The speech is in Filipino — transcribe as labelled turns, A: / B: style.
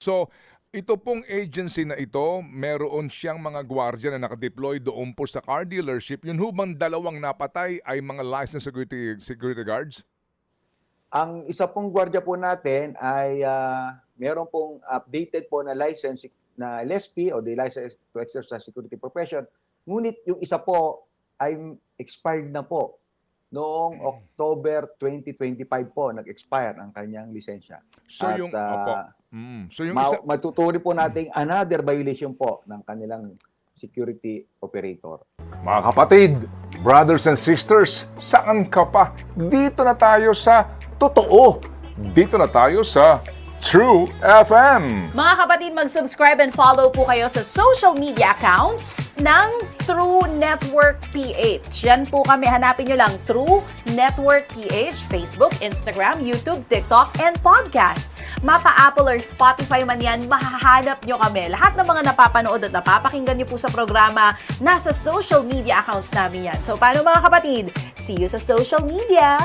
A: So, ito pong agency na ito, meron siyang mga gwardiya na nakadeploy doon po sa car dealership. Yun ho bang dalawang napatay ay mga licensed security guards?
B: Ang isa pong gwardiya po natin ay meron pong updated po na license na LSP o the license to exercise security profession. Ngunit yung isa po ay expired na po. Noong October 2025 po nag-expire ang kanyang lisensya.
A: So
B: At
A: yung opo. So yung isa
B: matuturi po nating another violation po ng kanilang security operator.
A: mga kapatid, brothers and sisters, saan ka pa? Dito na tayo sa totoo. Dito na tayo sa True FM.
C: Mga kapatid, mag-subscribe and follow po kayo sa social media accounts ng True Network PH. Yan po kami. Hanapin nyo lang True Network PH, Facebook, Instagram, YouTube, TikTok, and podcast. Mapa Apple or Spotify man yan, mahahanap nyo kami. Lahat ng mga napapanood at napapakinggan nyo po sa programa, nasa social media accounts namin yan. So, paano mga kapatid? See you sa social media!